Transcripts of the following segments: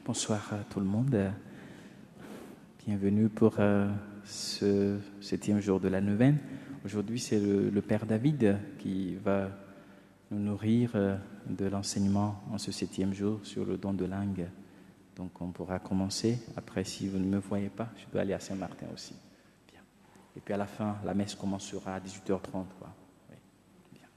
Bonsoir à tout le monde. Bienvenue pour ce 7e jour de la neuvaine. Aujourd'hui, c'est le Père David qui va nous nourrir de l'enseignement en ce 7e jour sur le don de langue. Donc, on pourra commencer. Après, si vous ne me voyez pas, je dois aller à Saint-Martin aussi. Bien. Et puis à la fin, la messe commencera à 18h30. Quoi. Oui. Bien.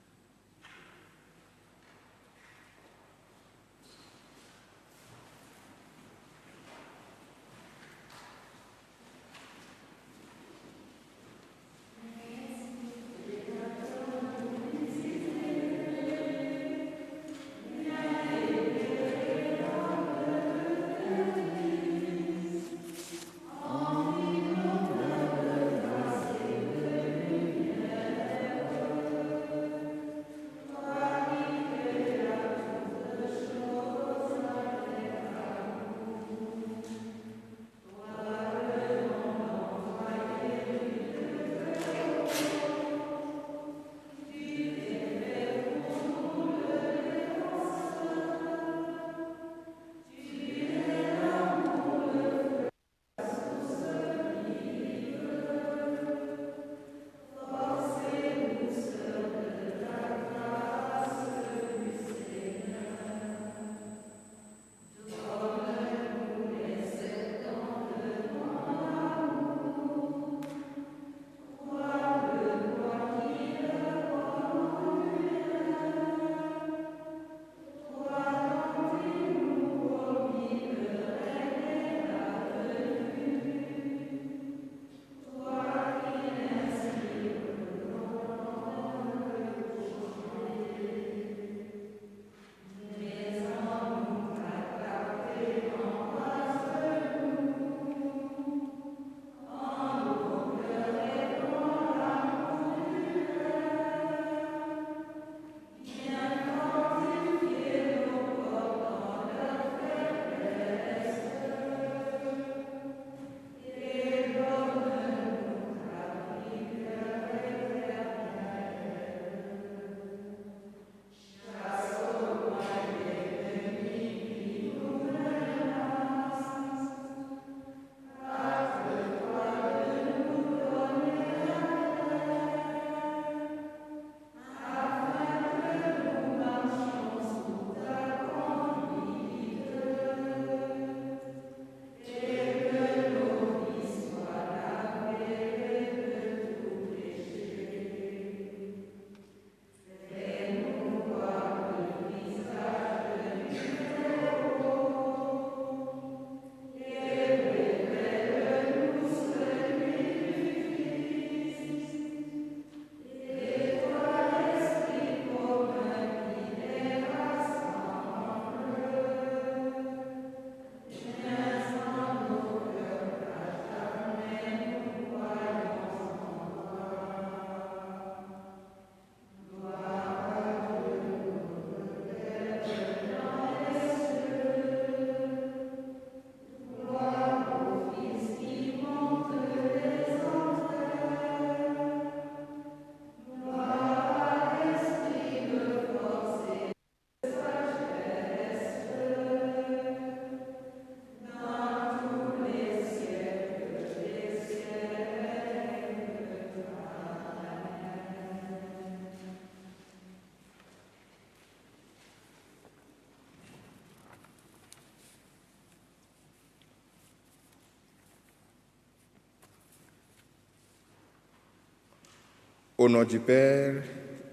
Au nom du Père,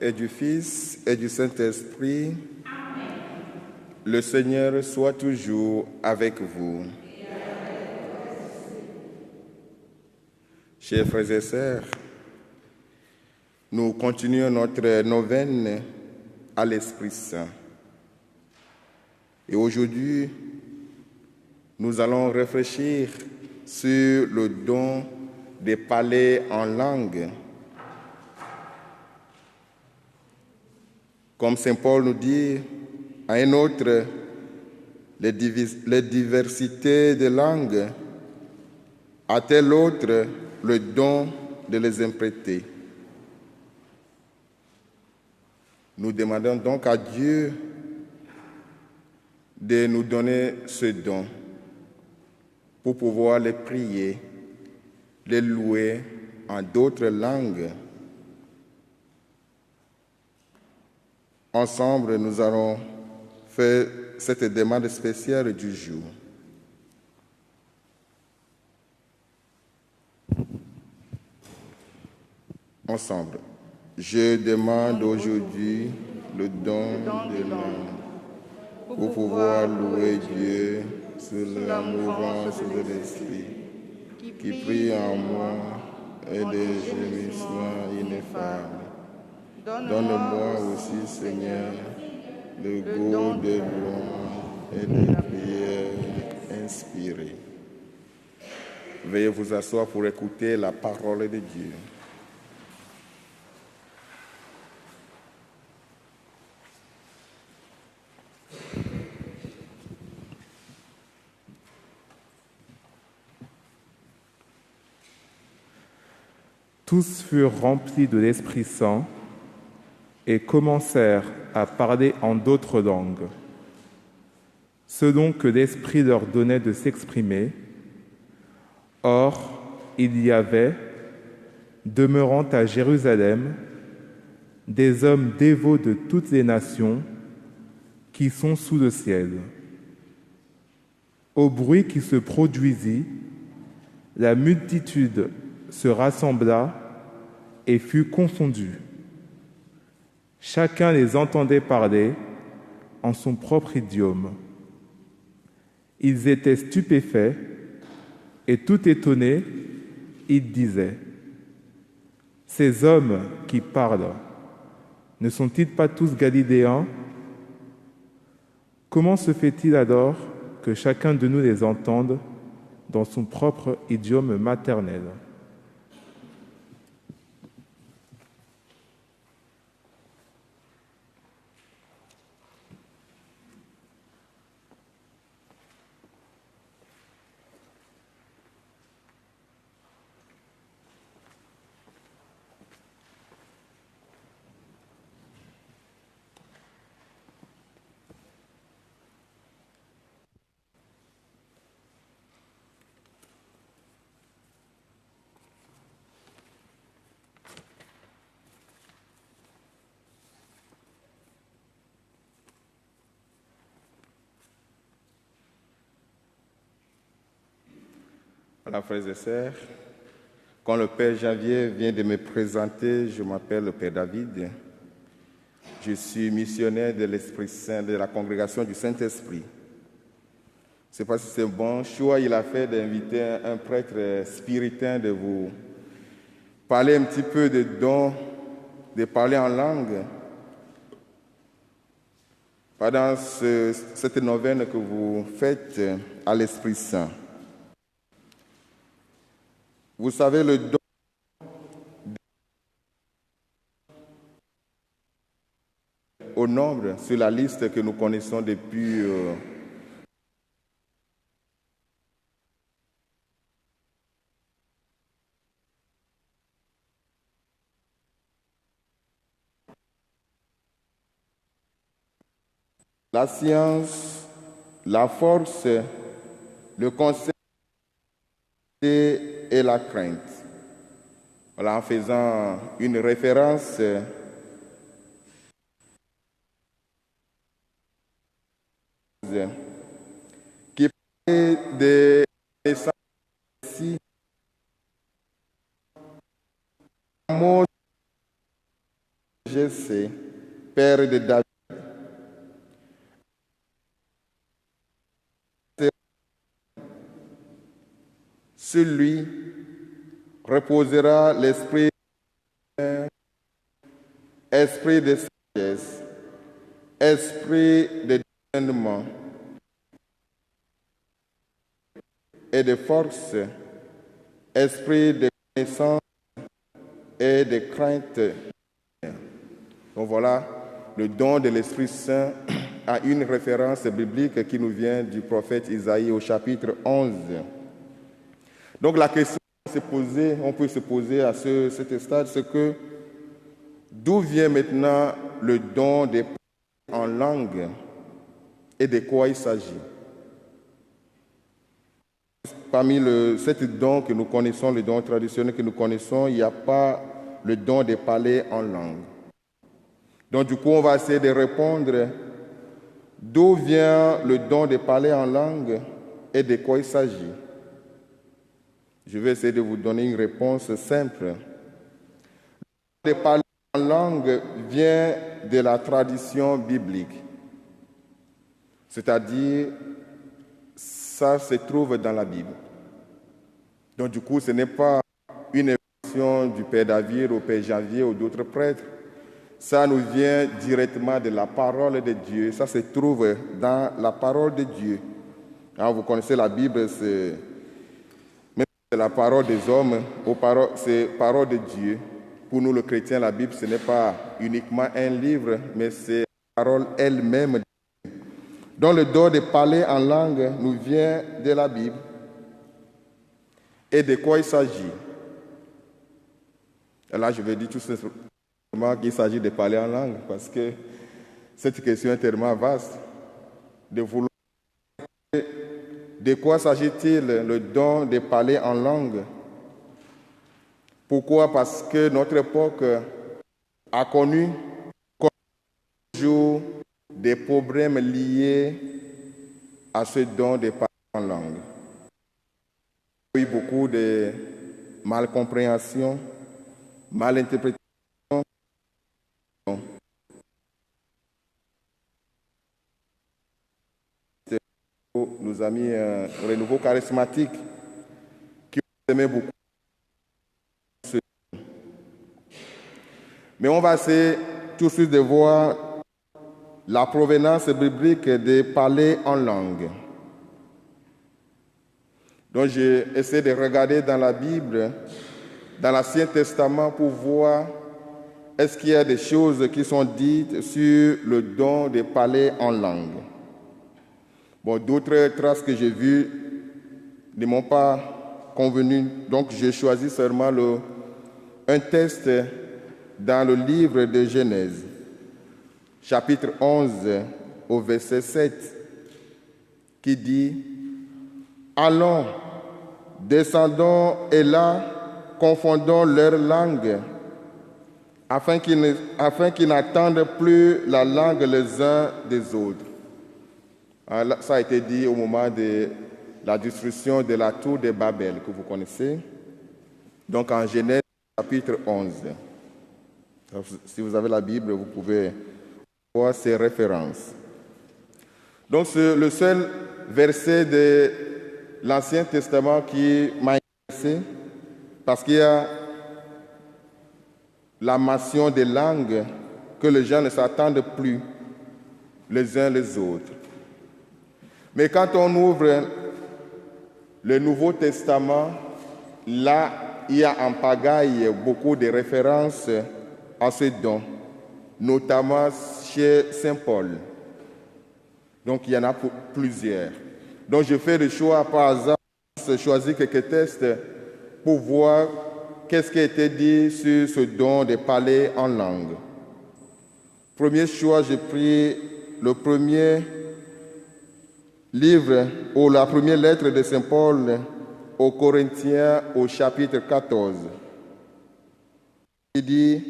et du Fils, et du Saint-Esprit, Amen. Le Seigneur soit toujours avec vous. Chers frères et sœurs, nous continuons notre neuvaine à l'Esprit Saint. Et aujourd'hui, nous allons réfléchir sur le don des parler en langue. Comme saint Paul nous dit à un autre, les diversités de langues, à tel autre le don de les imprêter. Nous demandons donc à Dieu de nous donner ce don pour pouvoir les prier, les louer en d'autres langues. Ensemble, nous allons faire cette demande spéciale du jour. Ensemble, je demande aujourd'hui le don de l'âme pour pouvoir louer Dieu sous la mouvance de l'Esprit qui prie en moi et des gémissements ineffables. Donne-moi aussi, Seigneur, le goût de louange et de prières inspirées. Veuillez vous asseoir pour écouter la parole de Dieu. Tous furent remplis de l'Esprit Saint et commencèrent à parler en d'autres langues, selon que l'Esprit leur donnait de s'exprimer. Or, il y avait, demeurant à Jérusalem, des hommes dévots de toutes les nations qui sont sous le ciel. Au bruit qui se produisit, la multitude se rassembla et fut confondue. Chacun les entendait parler en son propre idiome. Ils étaient stupéfaits et tout étonnés, ils disaient : ces hommes qui parlent, ne sont-ils pas tous galiléens ? Comment se fait-il alors que chacun de nous les entende dans son propre idiome maternel ? Voilà, frères et sœurs, quand le Père Javier vient de me présenter, je m'appelle le Père David. Je suis missionnaire de l'Esprit Saint, de la congrégation du Saint-Esprit. Je ne sais pas si c'est bon choix il a fait d'inviter un prêtre spiritain de vous parler un petit peu de dons, de parler en langue. Pendant cette neuvaine que vous faites à l'Esprit Saint. Vous savez, le don au nombre sur la liste que nous connaissons depuis la science, la force, le conseil et la crainte. Voilà, en faisant une référence qui parle des naissances ici, mot de Jessé, père de David. Sur lui reposera l'esprit, esprit de sagesse, esprit de discernement et de force, esprit de connaissance et de crainte. Donc voilà, le don de l'Esprit Saint a une référence biblique qui nous vient du prophète Isaïe au chapitre 11. Donc la question on peut se poser à cet stade, c'est que d'où vient maintenant le don des en langue et de quoi il s'agit? parmi sept dons que nous connaissons, les dons traditionnels que nous connaissons, il n'y a pas le don de parler en langue. Donc du coup, on va essayer de répondre d'où vient le don de parler en langue et de quoi il s'agit. Je vais essayer de vous donner une réponse simple. Le don de parler en langue vient de la tradition biblique. C'est-à-dire, ça se trouve dans la Bible. Donc du coup, ce n'est pas une invention du Père David, au Père Janvier ou d'autres prêtres. Ça nous vient directement de la parole de Dieu. Ça se trouve dans la parole de Dieu. Alors, vous connaissez la Bible, c'est la parole des hommes, c'est la parole de Dieu. Pour nous, les chrétiens, la Bible, ce n'est pas uniquement un livre, mais c'est la parole elle-même. Donc le don de parler en langue nous vient de la Bible. Et de quoi il s'agit? Et là, je vais dire tout simplement qu'il s'agit de parler en langue, parce que cette question est tellement vaste. De quoi s'agit-il, le don de parler en langue? Pourquoi? Parce que notre époque a connu toujours des problèmes liés à ce don de parler en langue. Il y a eu beaucoup de malcompréhension, malinterprétation. Nos amis renouveau charismatique qui aimaient beaucoup. Mais on va essayer tout de suite de voir la provenance biblique de parler en langue. Donc j'ai essayé de regarder dans la Bible, dans l'Ancien Testament, pour voir est-ce qu'il y a des choses qui sont dites sur le don de parler en langue. Bon, d'autres traces que j'ai vues ne m'ont pas convenu, donc j'ai choisi seulement un texte dans le livre de Genèse, chapitre 11, au verset 7, qui dit « Allons, descendons et là, confondons leur langue, afin qu'ils n'entendent plus la langue les uns des autres. » Ça a été dit au moment de la destruction de la tour de Babel, que vous connaissez. Donc en Genèse, chapitre 11. Donc, si vous avez la Bible, vous pouvez voir ces références. Donc c'est le seul verset de l'Ancien Testament qui m'a intéressé, parce qu'il y a la mention des langues que les gens ne s'attendent plus les uns les autres. Mais quand on ouvre le Nouveau Testament, là, il y a en pagaille beaucoup de références à ce don, notamment chez Saint Paul. Donc, il y en a plusieurs. Donc, je fais le choix par hasard, de choisir quelques textes pour voir qu'est-ce qui a été dit sur ce don de parler en langue. Premier choix, j'ai pris le premier livre ou la première lettre de Saint Paul aux Corinthiens au chapitre 14. Il dit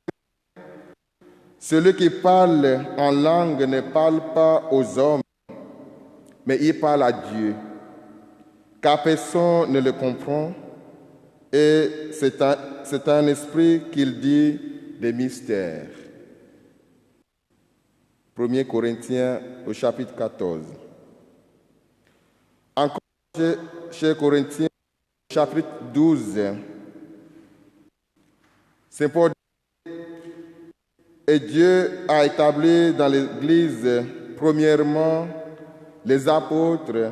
« Celui qui parle en langue ne parle pas aux hommes, mais il parle à Dieu, car personne ne le comprend, et c'est un esprit qu'il dit des mystères. » 1 Corinthiens au chapitre 14. Encore chez Corinthiens, chapitre 12, Saint Paul dit « Et Dieu a établi dans l'Église, premièrement, les apôtres,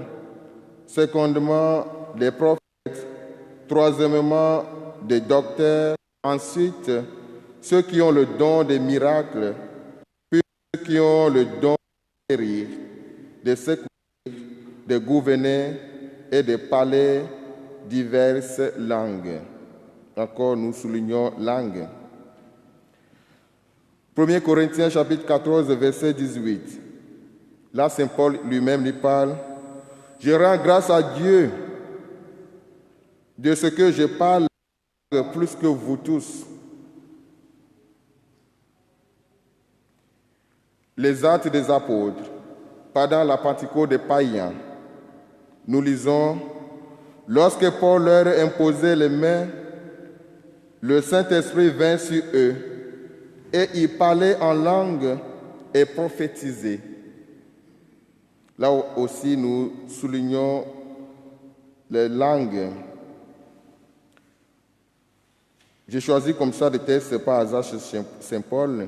secondement, les prophètes, troisièmement, des docteurs, ensuite, ceux qui ont le don des miracles, qui ont le don de guérir, de secourir, de gouverner et de parler diverses langues. » Encore, nous soulignons langue. 1 Corinthiens chapitre 14, verset 18. Là, Saint Paul lui-même lui parle. « Je rends grâce à Dieu de ce que je parle plus que vous tous. Les Actes des Apôtres, pendant la Pentecôte des païens, nous lisons, lorsque Paul leur imposait les mains, le Saint-Esprit vint sur eux et ils parlaient en langue et prophétisaient. Là aussi, nous soulignons les langues. J'ai choisi comme ça des textes par hasard chez Saint Paul.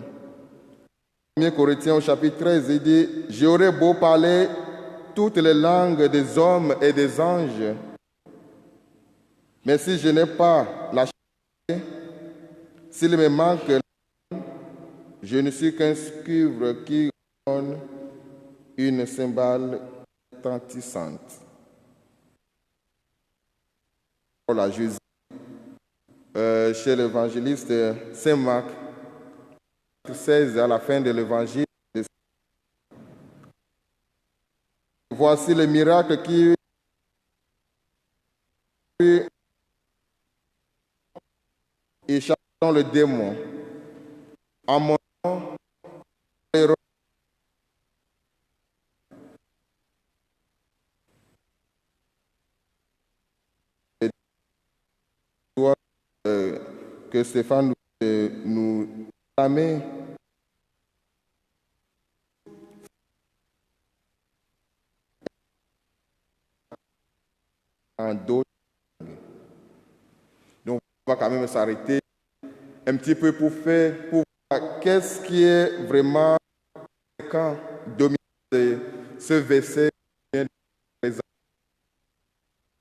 1 Corinthiens au chapitre 13, il dit « J'aurais beau parler toutes les langues des hommes et des anges, mais si je n'ai pas la charité, s'il me manque la langue, je ne suis qu'un cuivre qui donne une cymbale retentissante. » Voilà, Jésus, chez l'évangéliste Saint Marc, 16, à la fin de l'évangile. Voici le miracle qui et chassant le démon. En mon nom, que Stéphane nous ramène en d'autres langues. Donc, on va quand même s'arrêter un petit peu pour voir qu'est-ce qui est vraiment quand dominer ce verset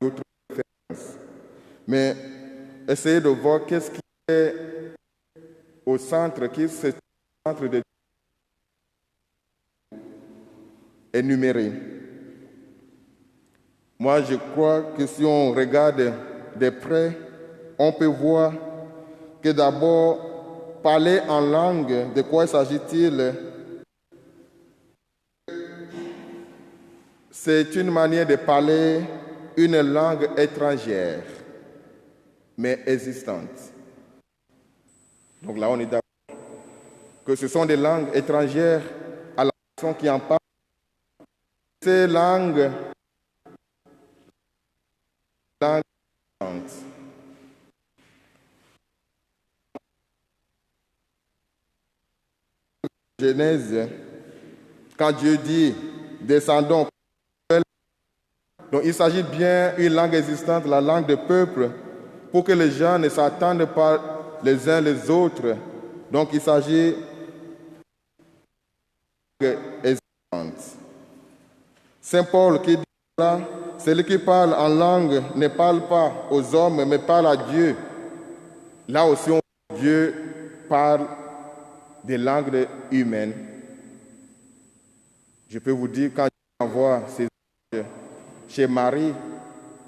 d'autres références. Mais essayez de voir qu'est-ce qui est au centre, qui est ce centre de énuméré. Moi, je crois que si on regarde de près, on peut voir que d'abord, parler en langue, de quoi s'agit-il? C'est une manière de parler une langue étrangère, mais existante. Donc là, on est d'accord que ce sont des langues étrangères à la personne qui en parle. Ces langues existantes. Genèse, quand Dieu dit descendons, donc il s'agit bien d'une langue existante, la langue du peuple, pour que les gens ne s'attendent pas les uns les autres. Donc il s'agit de existante. Saint Paul qui dit là, celui qui parle en langue ne parle pas aux hommes, mais parle à Dieu. Là aussi, Dieu parle des langues humaines. Je peux vous dire, quand je envoie ces anges chez Marie,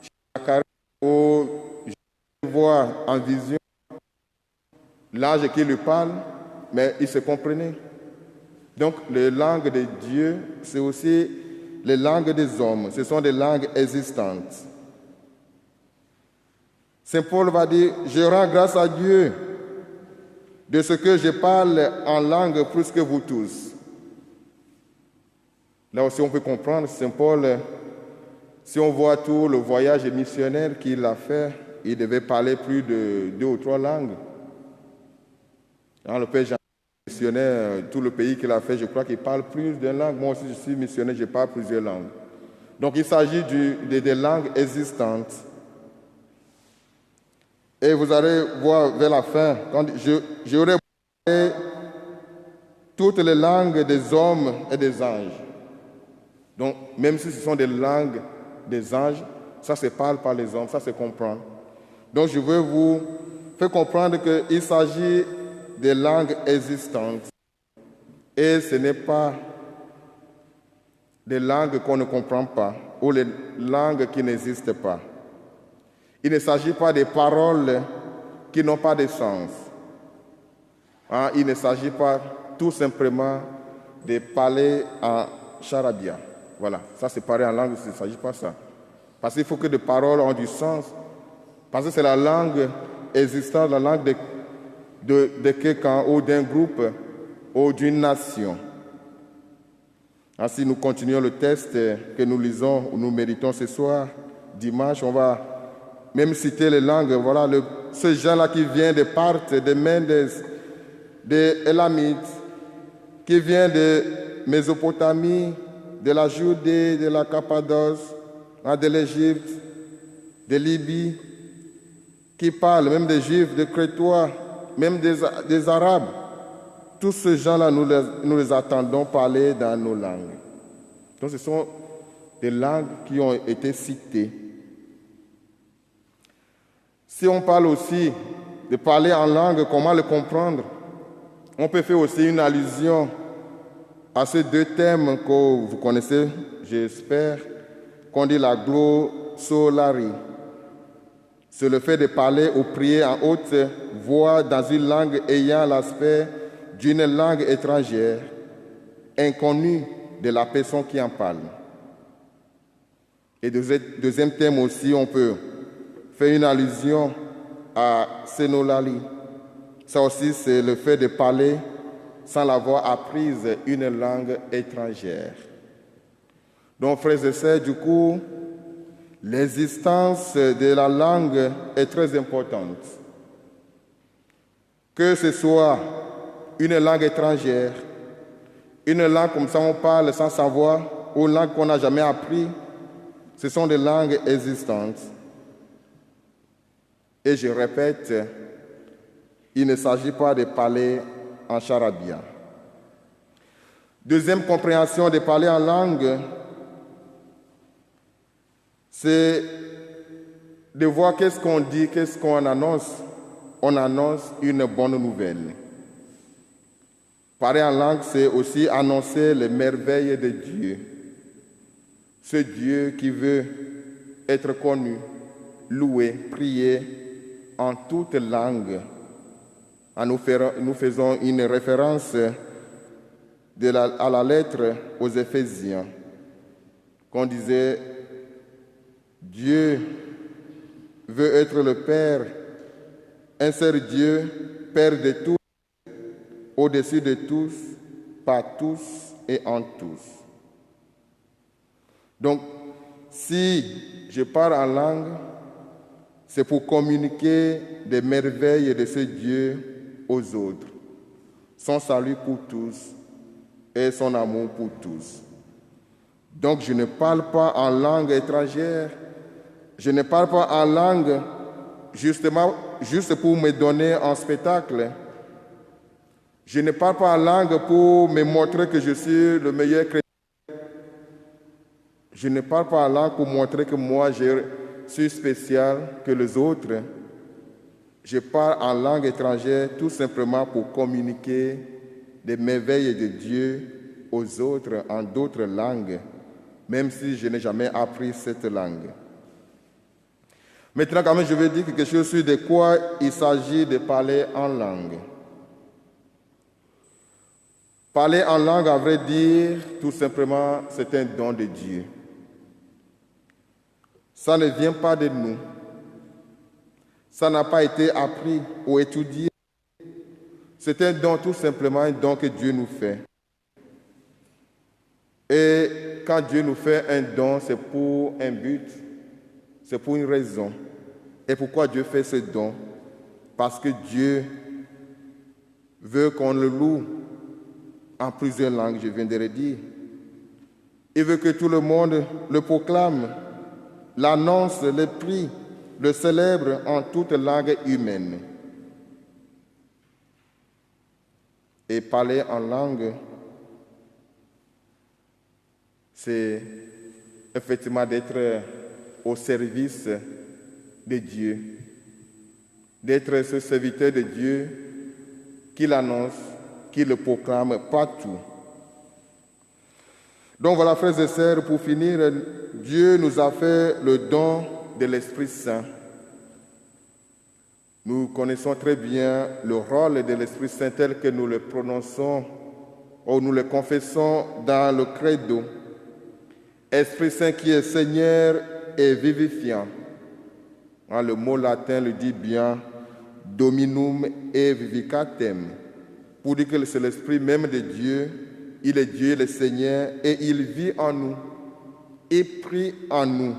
chez Zacharie, où je vois en vision l'ange qui lui parle, mais il se comprenait. Donc, les langues de Dieu, c'est aussi les langues des hommes. Ce sont des langues existantes. Saint Paul va dire, je rends grâce à Dieu de ce que je parle en langue plus que vous tous. Là aussi, on peut comprendre, Saint Paul, si on voit tout le voyage missionnaire qu'il a fait, il devait parler plus de 2 ou 3 langues. Le Père Jean, missionnaire, tout le pays qu'il a fait, je crois qu'il parle plus d'une langue. Moi aussi, je suis missionnaire, je parle plusieurs langues. Donc, il s'agit des langues existantes. Et vous allez voir vers la fin, quand j'aurai parlé toutes les langues des hommes et des anges. Donc, même si ce sont des langues des anges, ça se parle par les hommes, ça se comprend. Donc, je veux vous faire comprendre qu'il s'agit des langues existantes. Et ce n'est pas des langues qu'on ne comprend pas ou les langues qui n'existent pas. Il ne s'agit pas des paroles qui n'ont pas de sens. Il ne s'agit pas tout simplement de parler en charabia. Voilà, ça c'est parler en langue, il ne s'agit pas de ça. Parce qu'il faut que des paroles ont du sens. Parce que c'est la langue existante, la langue de quelqu'un ou d'un groupe ou d'une nation. Ainsi, nous continuons le texte que nous lisons ou nous méditons ce soir. Dimanche, on va même citer les langues. Voilà, ce gens-là qui vient de Parthes, de Mendes, de Élamites, qui vient de Mésopotamie, de la Judée, de la Cappadoce, de l'Égypte, de Libye, qui parlent même des Juifs, des Crétois, même des Arabes. Tous ces gens-là, nous les attendons parler dans nos langues. Donc ce sont des langues qui ont été citées. Si on parle aussi de parler en langue, comment le comprendre? On peut faire aussi une allusion à ces deux thèmes que vous connaissez, j'espère, qu'on dit la glossolalie. C'est le fait de parler ou prier en haute voix dans une langue ayant l'aspect d'une langue étrangère, inconnue de la personne qui en parle. Et deuxième thème aussi, on peut faire une allusion à sénolalie. Ça aussi, c'est le fait de parler sans l'avoir apprise une langue étrangère. Donc, frères et sœurs, du coup, l'existence de la langue est très importante. Que ce soit une langue étrangère, une langue comme ça on parle sans savoir, ou une langue qu'on n'a jamais appris, ce sont des langues existantes. Et je répète, il ne s'agit pas de parler en charabia. Deuxième compréhension de parler en langue, c'est de voir qu'est-ce qu'on dit, qu'est-ce qu'on annonce. On annonce une bonne nouvelle. Parler en langue, c'est aussi annoncer les merveilles de Dieu. Ce Dieu qui veut être connu, loué, prié en toute langue. Nous faisons une référence à la lettre aux Éphésiens, qu'on disait Dieu veut être le Père, un seul Dieu, Père de tous, au-dessus de tous, par tous et en tous. Donc, si je parle en langue, c'est pour communiquer des merveilles de ce Dieu aux autres, son salut pour tous et son amour pour tous. Donc, je ne parle pas en langue étrangère, je ne parle pas en langue justement juste pour me donner un spectacle. Je ne parle pas en langue pour me montrer que je suis le meilleur chrétien. Je ne parle pas en langue pour montrer que moi je suis spécial que les autres. Je parle en langue étrangère tout simplement pour communiquer des merveilles de Dieu aux autres en d'autres langues, même si je n'ai jamais appris cette langue. Maintenant, quand même, je vais dire quelque chose sur de quoi il s'agit de parler en langue. Parler en langue, à vrai dire, tout simplement, c'est un don de Dieu. Ça ne vient pas de nous. Ça n'a pas été appris ou étudié. C'est un don, tout simplement, un don que Dieu nous fait. Et quand Dieu nous fait un don, c'est pour un but, c'est pour une raison. Et pourquoi Dieu fait ce don? Parce que Dieu veut qu'on le loue en plusieurs langues, je viens de le dire. Il veut que tout le monde le proclame, l'annonce, le prie, le célèbre en toute langue humaine. Et parler en langue, c'est effectivement d'être au service de Dieu, d'être ce serviteur de Dieu qui l'annonce, qui le proclame partout. Donc voilà, frères et sœurs, pour finir, Dieu nous a fait le don de l'Esprit Saint. Nous connaissons très bien le rôle de l'Esprit Saint tel que nous le prononçons ou nous le confessons dans le credo. Esprit Saint qui est Seigneur et vivifiant. Le mot latin le dit bien, Dominum et vivificatem, pour dire que c'est l'Esprit même de Dieu. Il est Dieu, le Seigneur, et il vit en nous, il prie en nous.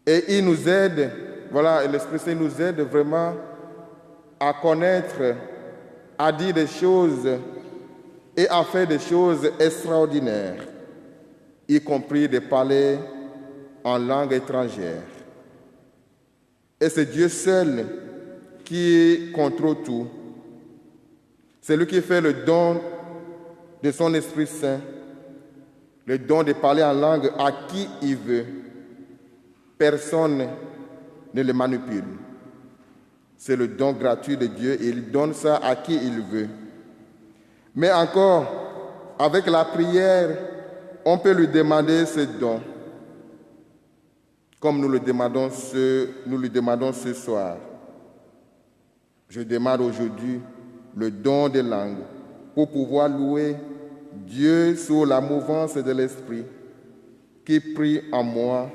Et il nous aide, voilà, l'Esprit Saint nous aide vraiment à connaître, à dire des choses et à faire des choses extraordinaires, y compris de parler en langue étrangère. Et c'est Dieu seul qui contrôle tout. C'est lui qui fait le don de son Esprit Saint, le don de parler en langue à qui il veut. Personne ne le manipule. C'est le don gratuit de Dieu et il donne ça à qui il veut. Mais encore, avec la prière, on peut lui demander ce don, comme nous lui demandons ce soir. Je demande aujourd'hui le don des langues pour pouvoir louer Dieu sous la mouvance de l'Esprit qui prie en moi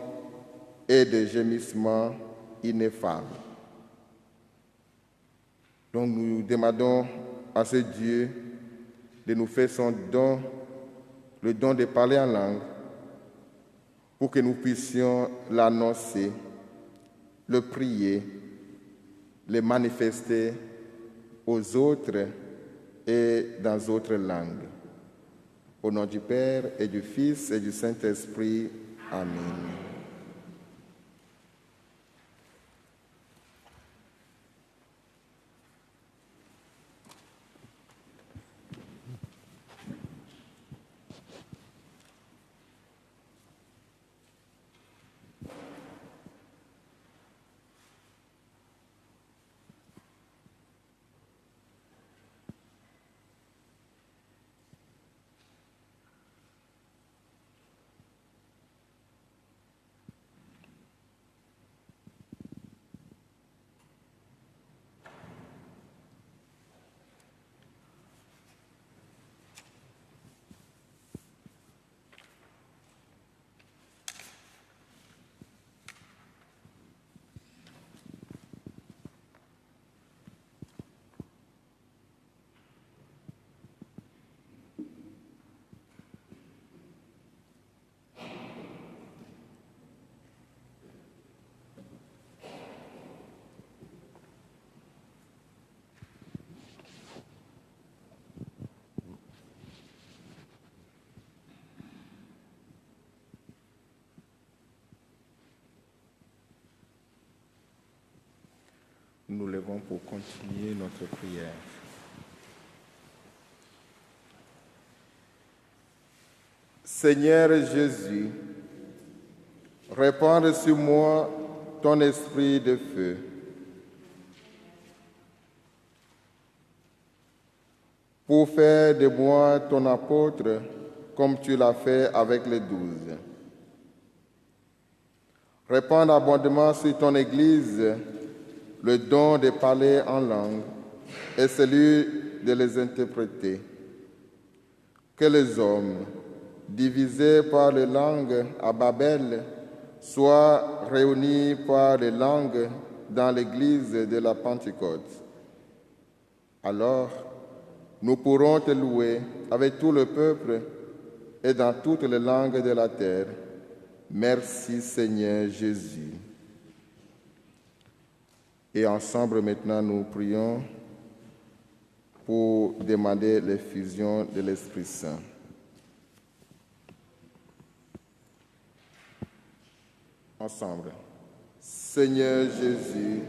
et des gémissements ineffables. Donc nous demandons à ce Dieu de nous faire son don, le don de parler en langue, pour que nous puissions l'annoncer, le prier, le manifester aux autres et dans d'autres langues. Au nom du Père et du Fils et du Saint-Esprit. Amen. Nous levons pour continuer notre prière. Seigneur Jésus, répande sur moi ton esprit de feu. Pour faire de moi ton apôtre comme tu l'as fait avec les 12. Répande abondamment sur ton Église le don de parler en langue et celui de les interpréter. Que les hommes, divisés par les langues à Babel, soient réunis par les langues dans l'église de la Pentecôte. Alors, nous pourrons te louer avec tout le peuple et dans toutes les langues de la terre. Merci Seigneur Jésus. Et ensemble maintenant, nous prions pour demander l'effusion de l'Esprit Saint. Ensemble. Seigneur Jésus,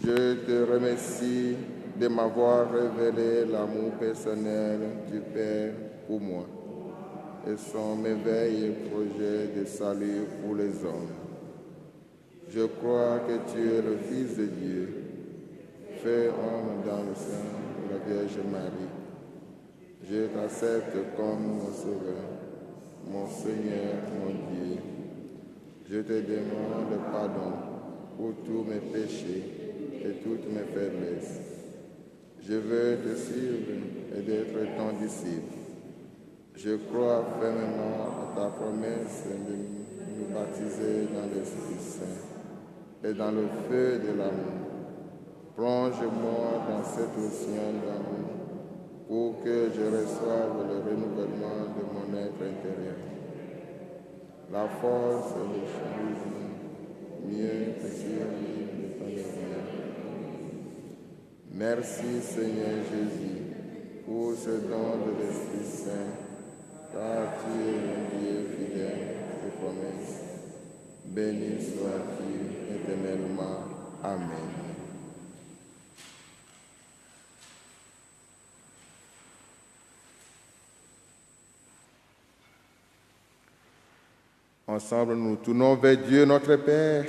je te remercie de m'avoir révélé l'amour personnel du Père pour moi et son merveilleux projet de salut pour les hommes. Je crois que tu es le Fils de Dieu, fait homme dans le sein de la Vierge Marie. Je t'accepte comme mon Sauveur, mon Seigneur, mon Dieu. Je te demande pardon pour tous mes péchés et toutes mes faiblesses. Je veux te suivre et d'être ton disciple. Je crois fermement à ta promesse de nous baptiser dans l'Esprit Saint et dans le feu de l'amour. Plonge-moi dans cette océan d'amour pour que je reçoive le renouvellement de mon être intérieur. La force et le changement, mieux que sur l'île de ton avenir. Merci Seigneur Jésus pour ce don de l'Esprit Saint, car tu es un Dieu fidèle et promesses. Béni sois-tu éternellement. Amen. Ensemble, nous tournons vers Dieu notre Père,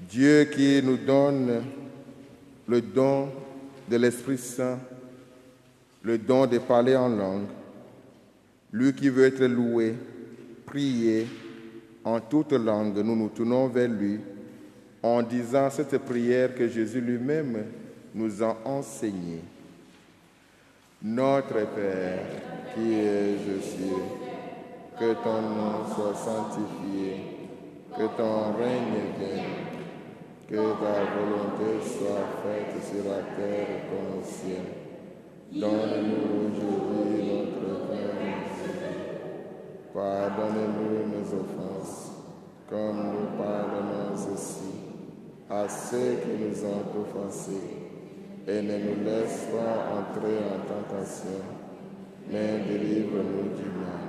Dieu qui nous donne le don de l'Esprit Saint, le don de parler en langue. Lui qui veut être loué, prié en toute langue, nous nous tournons vers lui en disant cette prière que Jésus lui-même nous a enseignée. Notre Père qui es aux cieux, que ton nom soit sanctifié, que ton règne vienne, que ta volonté soit faite sur la terre comme au ciel. Donne-nous aujourd'hui notre pain. Pardonnez-nous nos offenses, comme nous pardonnons aussi à ceux qui nous ont offensés. Et ne nous laisse pas entrer en tentation, mais délivre-nous du mal.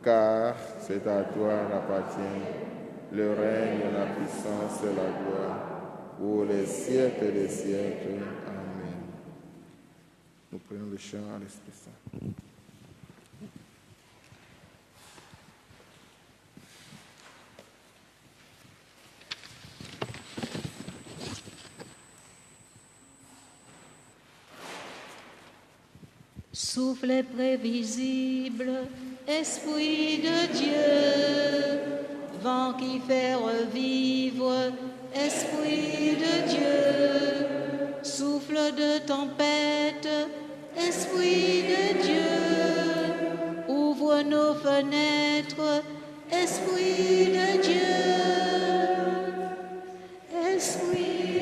Car c'est à toi qu'appartient le règne, la puissance et la gloire, pour les siècles des siècles. Amen. Nous prenons le chant à l'Esprit Saint. Souffle prévisible, Esprit de Dieu, vent qui fait revivre, Esprit de Dieu, souffle de tempête, Esprit de Dieu, ouvre nos fenêtres, Esprit de Dieu, Esprit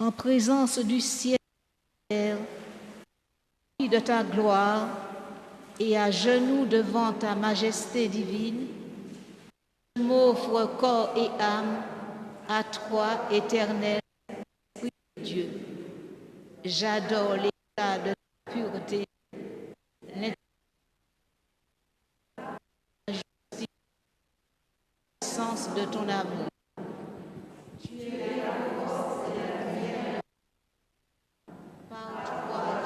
en présence du ciel, de ta gloire et à genoux devant ta majesté divine, m'offre corps et âme À toi, éternel Esprit de Dieu, j'adore l'état de ta pureté, la justice, le sens de ton amour. Par toi,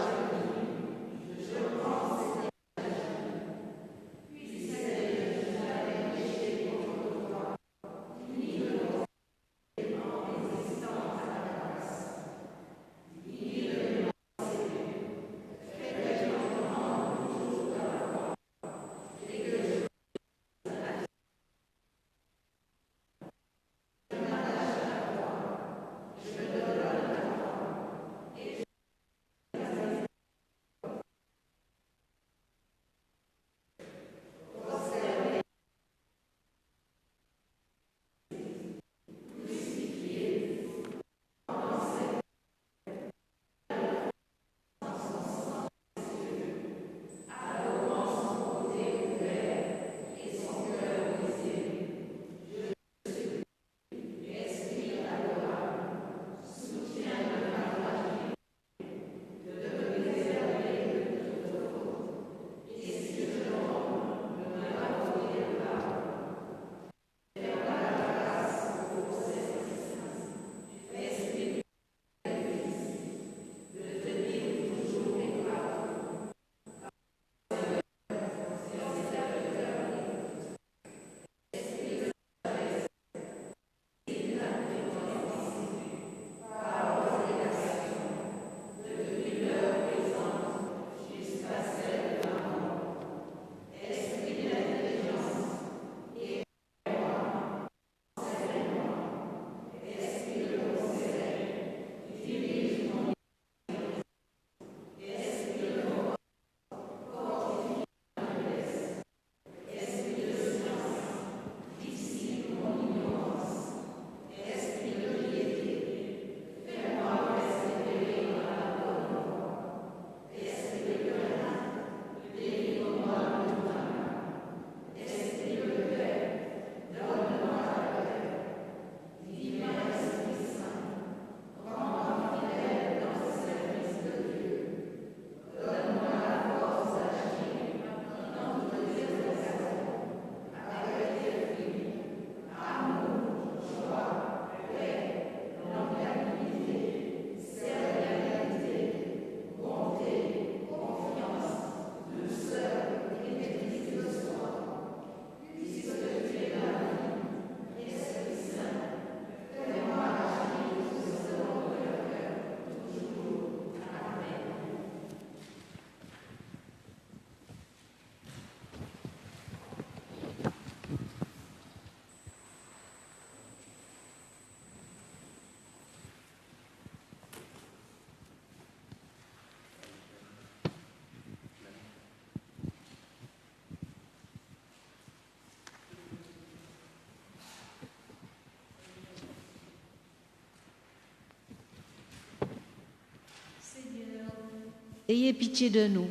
ayez pitié de nous.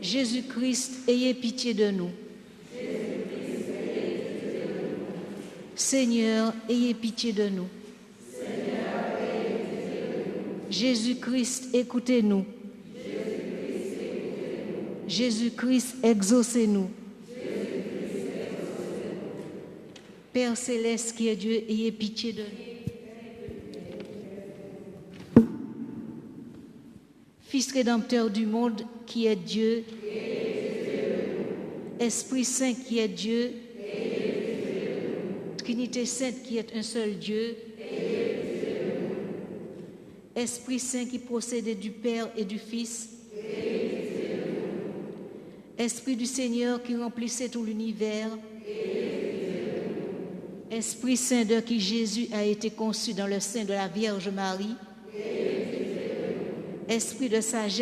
Jésus-Christ, ayez pitié de nous. Seigneur, ayez pitié de nous. Jésus-Christ, écoutez-nous. Jésus-Christ, exaucez-nous. Père céleste qui est Dieu, ayez pitié de nous. Fils rédempteur du monde qui est Dieu, Esprit Saint qui est Dieu, Trinité Sainte qui est un seul Dieu, Esprit Saint qui procède du Père et du Fils, Esprit du Seigneur qui remplissait tout l'univers, Esprit Saint de qui Jésus a été conçu dans le sein de la Vierge Marie, Esprit de sagesse